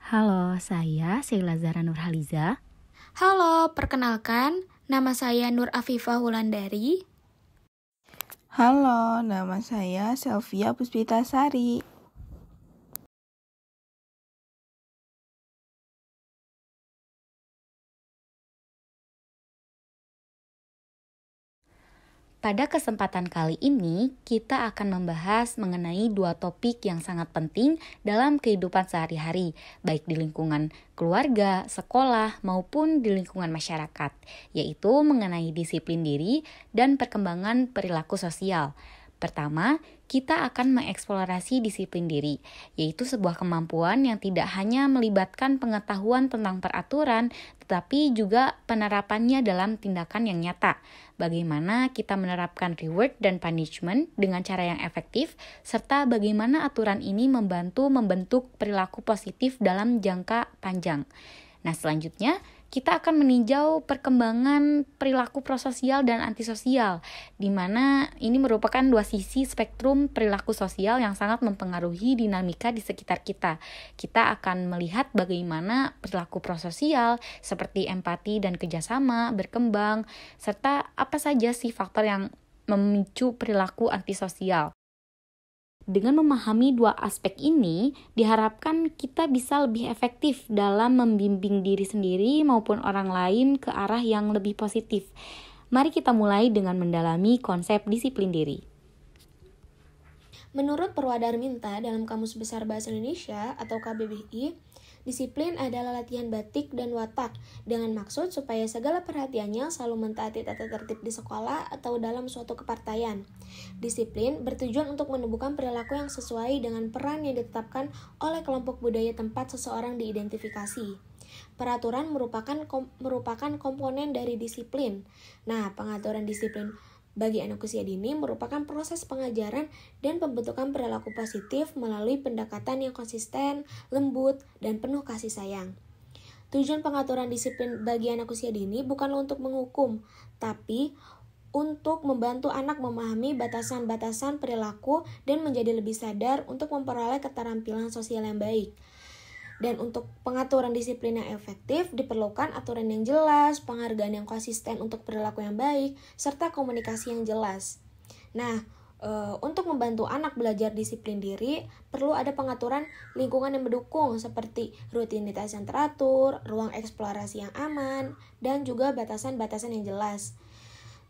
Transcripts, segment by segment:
Halo, saya Sheila Zara Nurhaliza. Halo, perkenalkan, nama saya Nur Afifah Wulandari. Halo, nama saya Selvia Puspitasari. Pada kesempatan kali ini, kita akan membahas mengenai dua topik yang sangat penting dalam kehidupan sehari-hari, baik di lingkungan keluarga, sekolah, maupun di lingkungan masyarakat, yaitu mengenai disiplin diri dan perkembangan perilaku sosial. Pertama, kita akan mengeksplorasi disiplin diri, yaitu sebuah kemampuan yang tidak hanya melibatkan pengetahuan tentang peraturan, tetapi juga penerapannya dalam tindakan yang nyata. Bagaimana kita menerapkan reward dan punishment dengan cara yang efektif, serta bagaimana aturan ini membantu membentuk perilaku positif dalam jangka panjang. Nah, selanjutnya kita akan meninjau perkembangan perilaku prososial dan antisosial, di mana ini merupakan dua sisi spektrum perilaku sosial yang sangat mempengaruhi dinamika di sekitar kita. Kita akan melihat bagaimana perilaku prososial seperti empati dan kerjasama berkembang, serta apa saja sih faktor yang memicu perilaku antisosial. Dengan memahami dua aspek ini, diharapkan kita bisa lebih efektif dalam membimbing diri sendiri maupun orang lain ke arah yang lebih positif. Mari kita mulai dengan mendalami konsep disiplin diri. Menurut Purwadarminta dalam Kamus Besar Bahasa Indonesia atau KBBI, disiplin adalah latihan batik dan watak dengan maksud supaya segala perhatiannya selalu mentaati tata tertib di sekolah atau dalam suatu kepartaian. Disiplin bertujuan untuk menumbuhkan perilaku yang sesuai dengan peran yang ditetapkan oleh kelompok budaya tempat seseorang diidentifikasi. Peraturan merupakan komponen dari disiplin. Nah, pengaturan disiplin bagi anak usia dini merupakan proses pengajaran dan pembentukan perilaku positif melalui pendekatan yang konsisten, lembut, dan penuh kasih sayang. Tujuan pengaturan disiplin bagi anak usia dini bukanlah untuk menghukum, tapi untuk membantu anak memahami batasan-batasan perilaku dan menjadi lebih sadar untuk memperoleh keterampilan sosial yang baik. Dan untuk pengaturan disiplin yang efektif, diperlukan aturan yang jelas, penghargaan yang konsisten untuk perilaku yang baik, serta komunikasi yang jelas. Nah, untuk membantu anak belajar disiplin diri, perlu ada pengaturan lingkungan yang mendukung seperti rutinitas yang teratur, ruang eksplorasi yang aman, dan juga batasan-batasan yang jelas.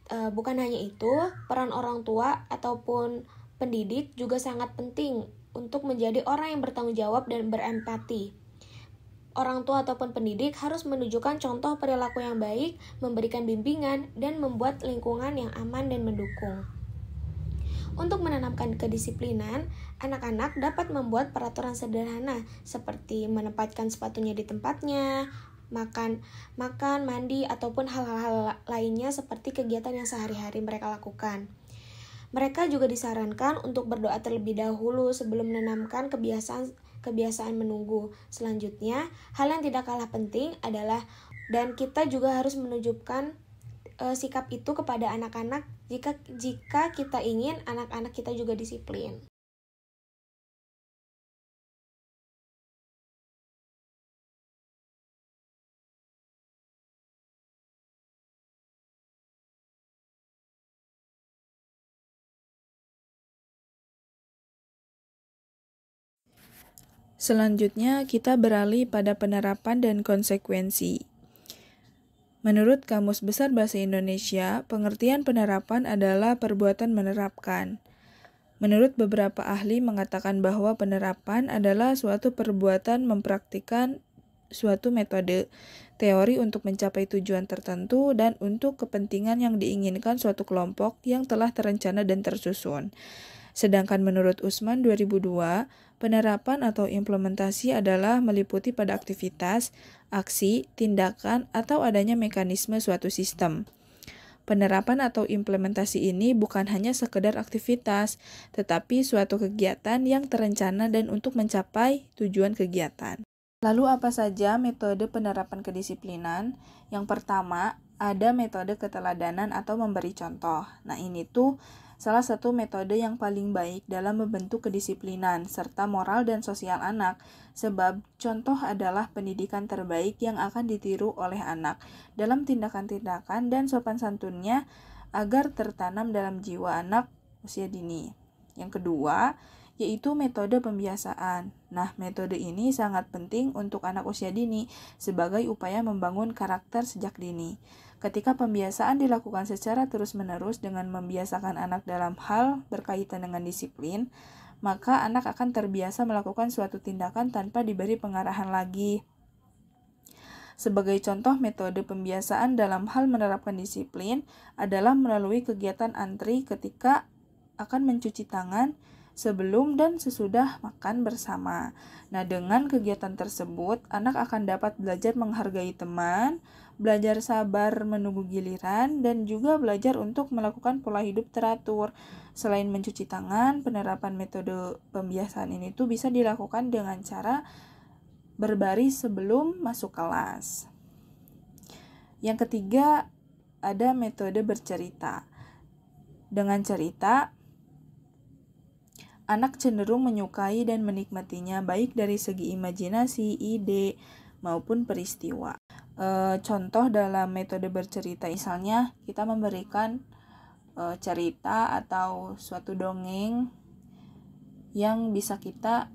Bukan hanya itu, peran orang tua ataupun pendidik juga sangat penting untuk menjadi orang yang bertanggung jawab dan berempati. Orang tua ataupun pendidik harus menunjukkan contoh perilaku yang baik, memberikan bimbingan, dan membuat lingkungan yang aman dan mendukung. Untuk menanamkan kedisiplinan, anak-anak dapat membuat peraturan sederhana seperti menempatkan sepatunya di tempatnya, makan, mandi, ataupun hal-hal lainnya seperti kegiatan yang sehari-hari mereka lakukan. Mereka juga disarankan untuk berdoa terlebih dahulu sebelum menanamkan kebiasaan menunggu. Selanjutnya, hal yang tidak kalah penting adalah dan kita juga harus menunjukkan sikap itu kepada anak-anak jika kita ingin anak-anak kita juga disiplin. Selanjutnya, kita beralih pada penerapan dan konsekuensi. Menurut Kamus Besar Bahasa Indonesia, pengertian penerapan adalah perbuatan menerapkan. Menurut beberapa ahli mengatakan bahwa penerapan adalah suatu perbuatan mempraktikkan suatu metode, teori untuk mencapai tujuan tertentu dan untuk kepentingan yang diinginkan suatu kelompok yang telah terencana dan tersusun. Sedangkan menurut Usman 2002, penerapan atau implementasi adalah meliputi pada aktivitas, aksi, tindakan, atau adanya mekanisme suatu sistem. Penerapan atau implementasi ini bukan hanya sekedar aktivitas, tetapi suatu kegiatan yang terencana dan untuk mencapai tujuan kegiatan. Lalu apa saja metode penerapan kedisiplinan? Yang pertama, ada metode keteladanan atau memberi contoh. Nah, ini tuh salah satu metode yang paling baik dalam membentuk kedisiplinan serta moral dan sosial anak, sebab contoh adalah pendidikan terbaik yang akan ditiru oleh anak dalam tindakan-tindakan dan sopan santunnya agar tertanam dalam jiwa anak usia dini. Yang kedua, yaitu metode pembiasaan. Nah, metode ini sangat penting untuk anak usia dini sebagai upaya membangun karakter sejak dini. Ketika pembiasaan dilakukan secara terus-menerus dengan membiasakan anak dalam hal berkaitan dengan disiplin, maka anak akan terbiasa melakukan suatu tindakan tanpa diberi pengarahan lagi. Sebagai contoh metode pembiasaan dalam hal menerapkan disiplin adalah melalui kegiatan antri ketika akan mencuci tangan sebelum dan sesudah makan bersama. Nah, dengan kegiatan tersebut, anak akan dapat belajar menghargai teman, belajar sabar menunggu giliran, dan juga belajar untuk melakukan pola hidup teratur. Selain mencuci tangan, penerapan metode pembiasaan ini tuh bisa dilakukan dengan cara berbaris sebelum masuk kelas. Yang ketiga, ada metode bercerita. Dengan cerita, anak cenderung menyukai dan menikmatinya baik dari segi imajinasi, ide, maupun peristiwa. Contoh dalam metode bercerita, misalnya kita memberikan cerita atau suatu dongeng yang bisa kita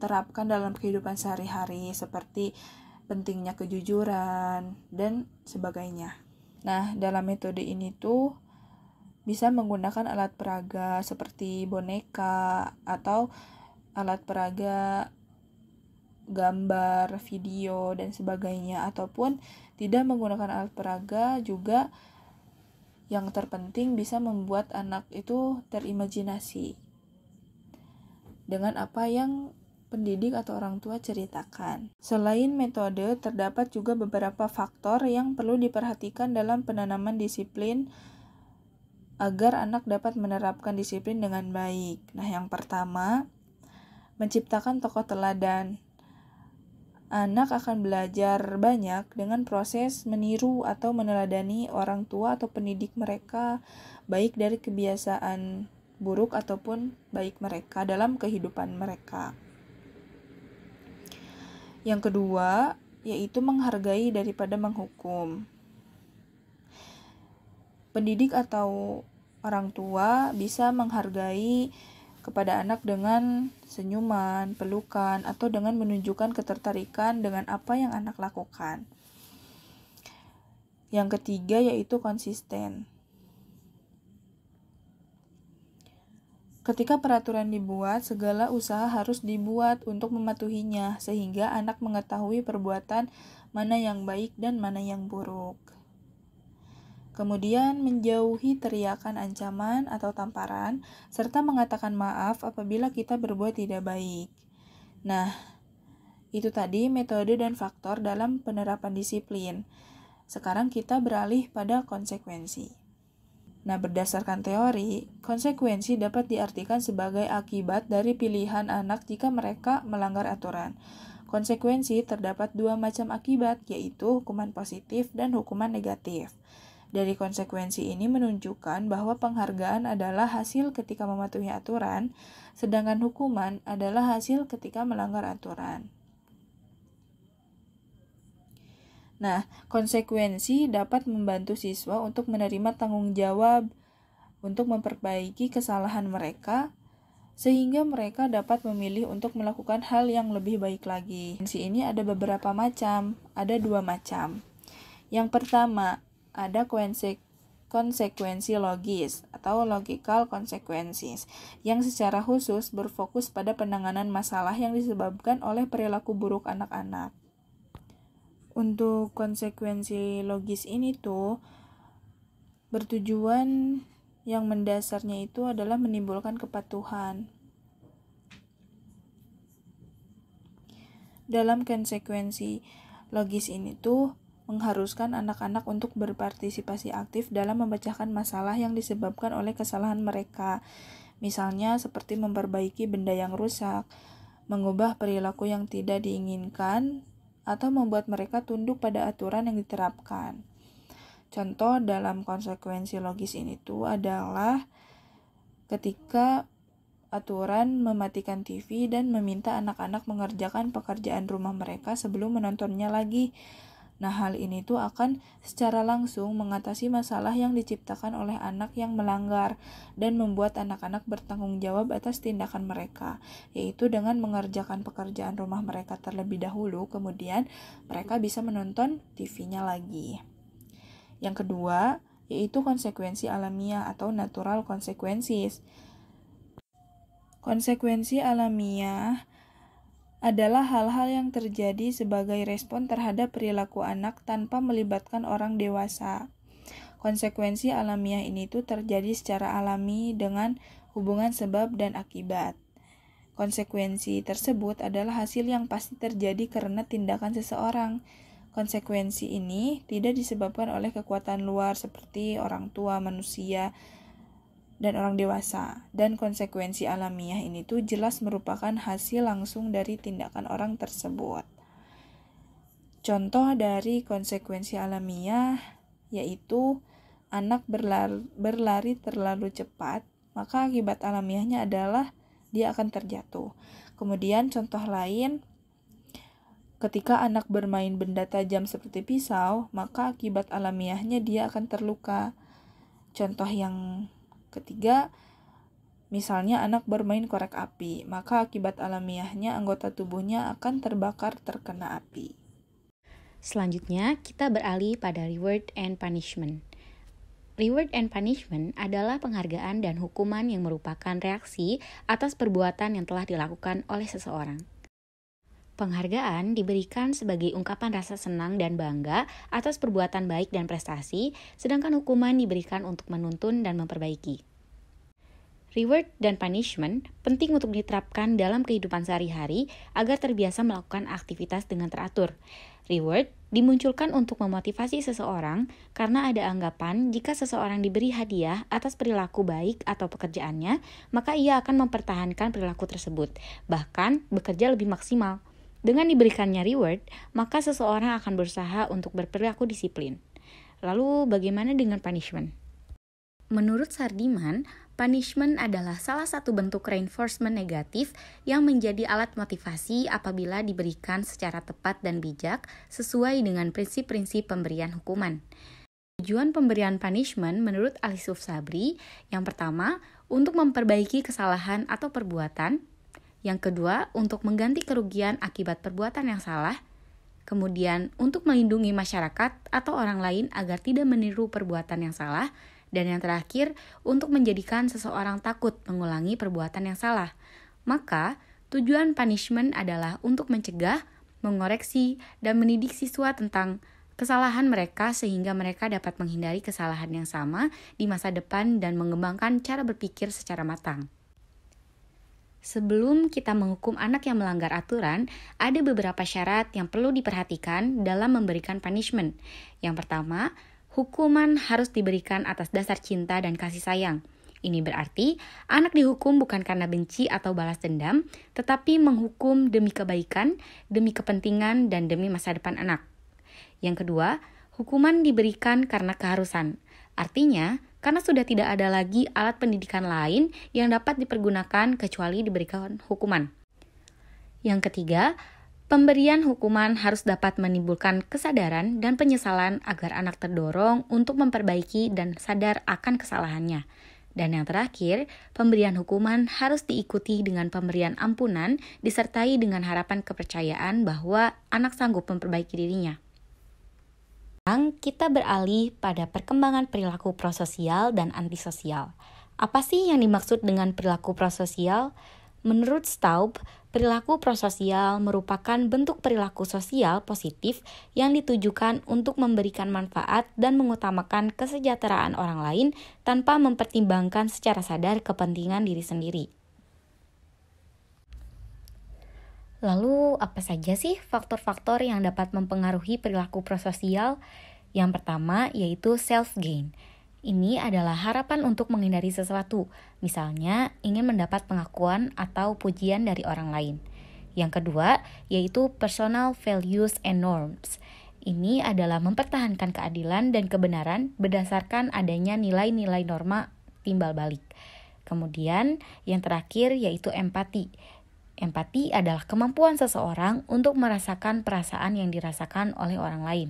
terapkan dalam kehidupan sehari-hari seperti pentingnya kejujuran dan sebagainya. Nah, dalam metode ini tuh bisa menggunakan alat peraga seperti boneka atau alat peraga gambar, video, dan sebagainya, ataupun tidak menggunakan alat peraga juga. Yang terpenting bisa membuat anak itu terimajinasi dengan apa yang pendidik atau orang tua ceritakan. Selain metode, terdapat juga beberapa faktor yang perlu diperhatikan dalam penanaman disiplin agar anak dapat menerapkan disiplin dengan baik. Nah, yang pertama, menciptakan tokoh teladan. Anak akan belajar banyak dengan proses meniru atau meneladani orang tua atau pendidik mereka, baik dari kebiasaan buruk ataupun baik mereka dalam kehidupan mereka. Yang kedua, yaitu menghargai daripada menghukum. Pendidik atau orang tua bisa menghargai kepada anak dengan senyuman, pelukan, atau dengan menunjukkan ketertarikan dengan apa yang anak lakukan. Yang ketiga yaitu konsisten. Ketika peraturan dibuat, segala usaha harus dibuat untuk mematuhinya, sehingga anak mengetahui perbuatan mana yang baik dan mana yang buruk. Kemudian menjauhi teriakan ancaman atau tamparan, serta mengatakan maaf apabila kita berbuat tidak baik. Nah, itu tadi metode dan faktor dalam penerapan disiplin. Sekarang kita beralih pada konsekuensi. Nah, berdasarkan teori, konsekuensi dapat diartikan sebagai akibat dari pilihan anak jika mereka melanggar aturan. Konsekuensi terdapat dua macam akibat, yaitu hukuman positif dan hukuman negatif. Dari konsekuensi ini menunjukkan bahwa penghargaan adalah hasil ketika mematuhi aturan, sedangkan hukuman adalah hasil ketika melanggar aturan. Nah, konsekuensi dapat membantu siswa untuk menerima tanggung jawab untuk memperbaiki kesalahan mereka, sehingga mereka dapat memilih untuk melakukan hal yang lebih baik lagi. Konsekuensi ini ada beberapa macam, ada dua macam. Yang pertama, ada konsekuensi logis atau logical consequences yang secara khusus berfokus pada penanganan masalah yang disebabkan oleh perilaku buruk anak-anak. Untuk konsekuensi logis ini tuh bertujuan yang mendasarnya itu adalah menimbulkan kepatuhan. Dalam konsekuensi logis ini tuh mengharuskan anak-anak untuk berpartisipasi aktif dalam memecahkan masalah yang disebabkan oleh kesalahan mereka. Misalnya seperti memperbaiki benda yang rusak, mengubah perilaku yang tidak diinginkan, atau membuat mereka tunduk pada aturan yang diterapkan. Contoh dalam konsekuensi logis ini tuh adalah ketika aturan mematikan TV dan meminta anak-anak mengerjakan pekerjaan rumah mereka sebelum menontonnya lagi. Nah, hal ini tuh akan secara langsung mengatasi masalah yang diciptakan oleh anak yang melanggar dan membuat anak-anak bertanggung jawab atas tindakan mereka, yaitu dengan mengerjakan pekerjaan rumah mereka terlebih dahulu, kemudian mereka bisa menonton TV-nya lagi. Yang kedua, yaitu konsekuensi alamiah atau natural consequences. Konsekuensi alamiah adalah hal-hal yang terjadi sebagai respon terhadap perilaku anak tanpa melibatkan orang dewasa. Konsekuensi alamiah ini tuh terjadi secara alami dengan hubungan sebab dan akibat. Konsekuensi tersebut adalah hasil yang pasti terjadi karena tindakan seseorang. Konsekuensi ini tidak disebabkan oleh kekuatan luar seperti orang tua, manusia, dan orang dewasa. Dan konsekuensi alamiah ini tuh jelas merupakan hasil langsung dari tindakan orang tersebut. Contoh dari konsekuensi alamiah yaitu anak berlari terlalu cepat, maka akibat alamiahnya adalah dia akan terjatuh. Kemudian contoh lain, ketika anak bermain benda tajam seperti pisau, maka akibat alamiahnya dia akan terluka. Contoh yang ketiga, misalnya anak bermain korek api, maka akibat alamiahnya anggota tubuhnya akan terbakar terkena api. Selanjutnya, kita beralih pada reward and punishment. Reward and punishment adalah penghargaan dan hukuman yang merupakan reaksi atas perbuatan yang telah dilakukan oleh seseorang. Penghargaan diberikan sebagai ungkapan rasa senang dan bangga atas perbuatan baik dan prestasi, sedangkan hukuman diberikan untuk menuntun dan memperbaiki. Reward dan punishment penting untuk diterapkan dalam kehidupan sehari-hari agar terbiasa melakukan aktivitas dengan teratur. Reward dimunculkan untuk memotivasi seseorang karena ada anggapan jika seseorang diberi hadiah atas perilaku baik atau pekerjaannya, maka ia akan mempertahankan perilaku tersebut, bahkan bekerja lebih maksimal. Dengan diberikannya reward, maka seseorang akan berusaha untuk berperilaku disiplin. Lalu bagaimana dengan punishment? Menurut Sardiman, punishment adalah salah satu bentuk reinforcement negatif yang menjadi alat motivasi apabila diberikan secara tepat dan bijak sesuai dengan prinsip-prinsip pemberian hukuman. Tujuan pemberian punishment menurut Alisuf Sabri, yang pertama, untuk memperbaiki kesalahan atau perbuatan. Yang kedua, untuk mengganti kerugian akibat perbuatan yang salah. Kemudian, untuk melindungi masyarakat atau orang lain agar tidak meniru perbuatan yang salah. Dan yang terakhir, untuk menjadikan seseorang takut mengulangi perbuatan yang salah. Maka, tujuan punishment adalah untuk mencegah, mengoreksi, dan mendidik siswa tentang kesalahan mereka sehingga mereka dapat menghindari kesalahan yang sama di masa depan dan mengembangkan cara berpikir secara matang. Sebelum kita menghukum anak yang melanggar aturan, ada beberapa syarat yang perlu diperhatikan dalam memberikan punishment. Yang pertama, hukuman harus diberikan atas dasar cinta dan kasih sayang. Ini berarti anak dihukum bukan karena benci atau balas dendam, tetapi menghukum demi kebaikan, demi kepentingan, dan demi masa depan anak. Yang kedua, hukuman diberikan karena keharusan. Artinya, karena sudah tidak ada lagi alat pendidikan lain yang dapat dipergunakan kecuali diberikan hukuman. Yang ketiga, pemberian hukuman harus dapat menimbulkan kesadaran dan penyesalan agar anak terdorong untuk memperbaiki dan sadar akan kesalahannya. Dan yang terakhir, pemberian hukuman harus diikuti dengan pemberian ampunan disertai dengan harapan kepercayaan bahwa anak sanggup memperbaiki dirinya. Sekarang kita beralih pada perkembangan perilaku prososial dan antisosial. Apa sih yang dimaksud dengan perilaku prososial? Menurut Staub, perilaku prososial merupakan bentuk perilaku sosial positif yang ditujukan untuk memberikan manfaat dan mengutamakan kesejahteraan orang lain tanpa mempertimbangkan secara sadar kepentingan diri sendiri. Lalu, apa saja sih faktor-faktor yang dapat mempengaruhi perilaku prososial? Yang pertama yaitu self-gain. Ini adalah harapan untuk menghindari sesuatu, misalnya ingin mendapat pengakuan atau pujian dari orang lain. Yang kedua yaitu personal values and norms. Ini adalah mempertahankan keadilan dan kebenaran berdasarkan adanya nilai-nilai norma timbal balik. Kemudian yang terakhir yaitu empati. Empati adalah kemampuan seseorang untuk merasakan perasaan yang dirasakan oleh orang lain.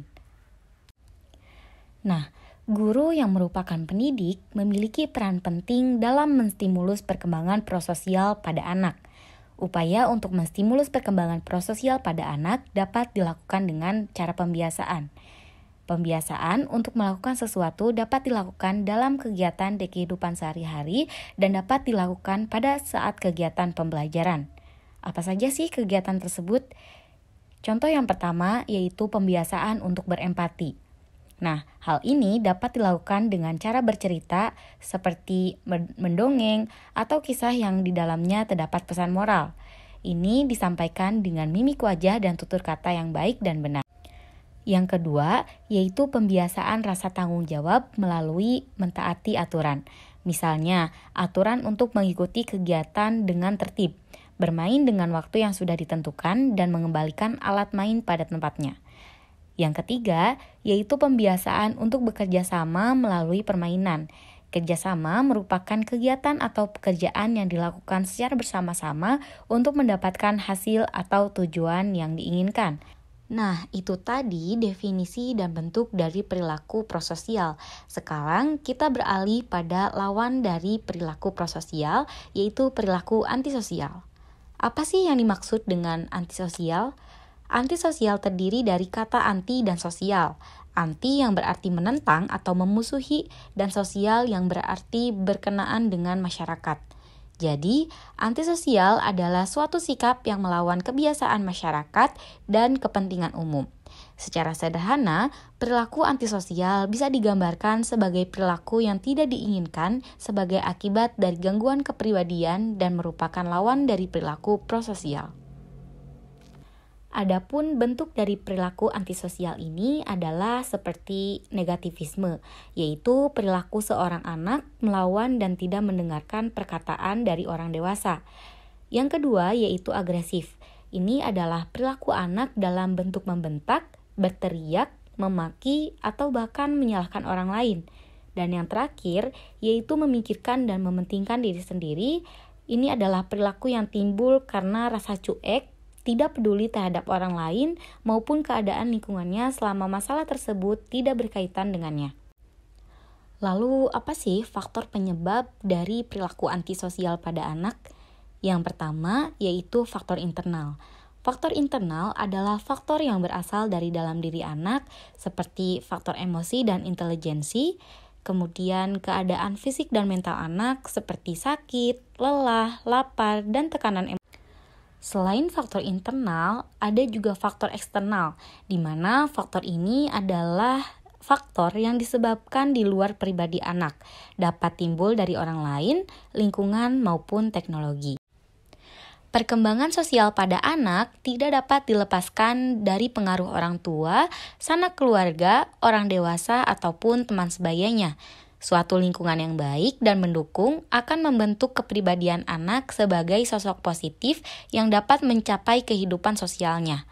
Nah, guru yang merupakan pendidik memiliki peran penting dalam menstimulus perkembangan prososial pada anak. Upaya untuk menstimulus perkembangan prososial pada anak dapat dilakukan dengan cara pembiasaan. Pembiasaan untuk melakukan sesuatu dapat dilakukan dalam kegiatan di kehidupan sehari-hari dan dapat dilakukan pada saat kegiatan pembelajaran. Apa saja sih kegiatan tersebut? Contoh yang pertama yaitu pembiasaan untuk berempati. Nah, hal ini dapat dilakukan dengan cara bercerita seperti mendongeng atau kisah yang di dalamnya terdapat pesan moral. Ini disampaikan dengan mimik wajah dan tutur kata yang baik dan benar. Yang kedua, yaitu pembiasaan rasa tanggung jawab melalui mentaati aturan. Misalnya, aturan untuk mengikuti kegiatan dengan tertib, bermain dengan waktu yang sudah ditentukan, dan mengembalikan alat main pada tempatnya. Yang ketiga, yaitu pembiasaan untuk bekerja sama melalui permainan. Kerjasama merupakan kegiatan atau pekerjaan yang dilakukan secara bersama-sama untuk mendapatkan hasil atau tujuan yang diinginkan. Nah, itu tadi definisi dan bentuk dari perilaku prososial. Sekarang kita beralih pada lawan dari perilaku prososial, yaitu perilaku antisosial. Apa sih yang dimaksud dengan antisosial? Antisosial terdiri dari kata anti dan sosial. Anti yang berarti menentang atau memusuhi, dan sosial yang berarti berkenaan dengan masyarakat. Jadi, antisosial adalah suatu sikap yang melawan kebiasaan masyarakat dan kepentingan umum. Secara sederhana, perilaku antisosial bisa digambarkan sebagai perilaku yang tidak diinginkan sebagai akibat dari gangguan kepribadian dan merupakan lawan dari perilaku prososial. Adapun bentuk dari perilaku antisosial ini adalah seperti negativisme, yaitu perilaku seorang anak melawan dan tidak mendengarkan perkataan dari orang dewasa. Yang kedua yaitu agresif. Ini adalah perilaku anak dalam bentuk membentak, berteriak, memaki, atau bahkan menyalahkan orang lain. Dan yang terakhir yaitu memikirkan dan mementingkan diri sendiri. Ini adalah perilaku yang timbul karena rasa cuek, tidak peduli terhadap orang lain maupun keadaan lingkungannya selama masalah tersebut tidak berkaitan dengannya. Lalu apa sih faktor penyebab dari perilaku antisosial pada anak? Yang pertama yaitu faktor internal. Faktor internal adalah faktor yang berasal dari dalam diri anak seperti faktor emosi dan intelijensi, kemudian keadaan fisik dan mental anak seperti sakit, lelah, lapar, dan tekanan emosi. Selain faktor internal, ada juga faktor eksternal, di mana faktor ini adalah faktor yang disebabkan di luar pribadi anak, dapat timbul dari orang lain, lingkungan, maupun teknologi. Perkembangan sosial pada anak tidak dapat dilepaskan dari pengaruh orang tua, sanak keluarga, orang dewasa, ataupun teman sebayanya. Suatu lingkungan yang baik dan mendukung akan membentuk kepribadian anak sebagai sosok positif yang dapat mencapai kehidupan sosialnya.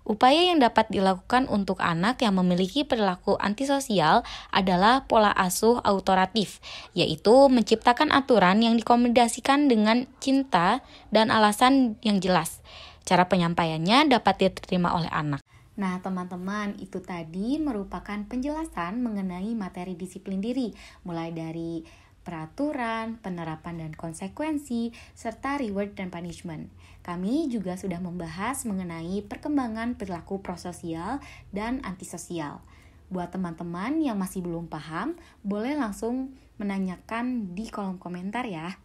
Upaya yang dapat dilakukan untuk anak yang memiliki perilaku antisosial adalah pola asuh autoratif, yaitu menciptakan aturan yang dikomodasikan dengan cinta dan alasan yang jelas. Cara penyampaiannya dapat diterima oleh anak. Nah, teman-teman, itu tadi merupakan penjelasan mengenai materi disiplin diri, mulai dari peraturan, penerapan dan konsekuensi, serta reward dan punishment. Kami juga sudah membahas mengenai perkembangan perilaku prososial dan antisosial. Buat teman-teman yang masih belum paham, boleh langsung menanyakan di kolom komentar ya.